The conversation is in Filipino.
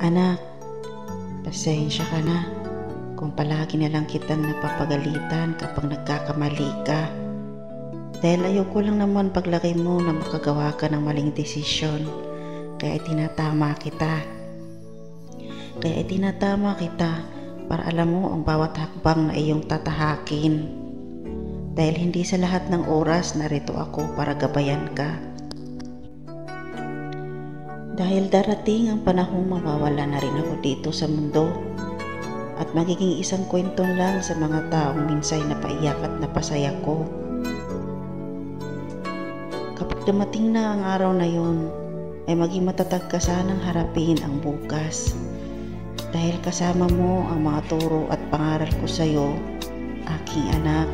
Anak, pasensya ka na kung palagi na lang kitang napapagalitan kapag nagkakamali ka. Dahil ayoko lang naman paglaki mo na makagawa ka ng maling desisyon. Kaya itinatama kita para alam mo ang bawat hakbang na iyong tatahakin. Dahil hindi sa lahat ng oras narito ako para gabayan ka. Dahil darating ang panahong mawawala na rin ako dito sa mundo at magiging isang kwento lang sa mga taong minsay napaiyak at napasaya ko. Kapag dumating na ang araw na yun, ay maging matatag ka sanang harapin ang bukas. Dahil kasama mo ang mga turo at pangaral ko sa'yo, aking anak.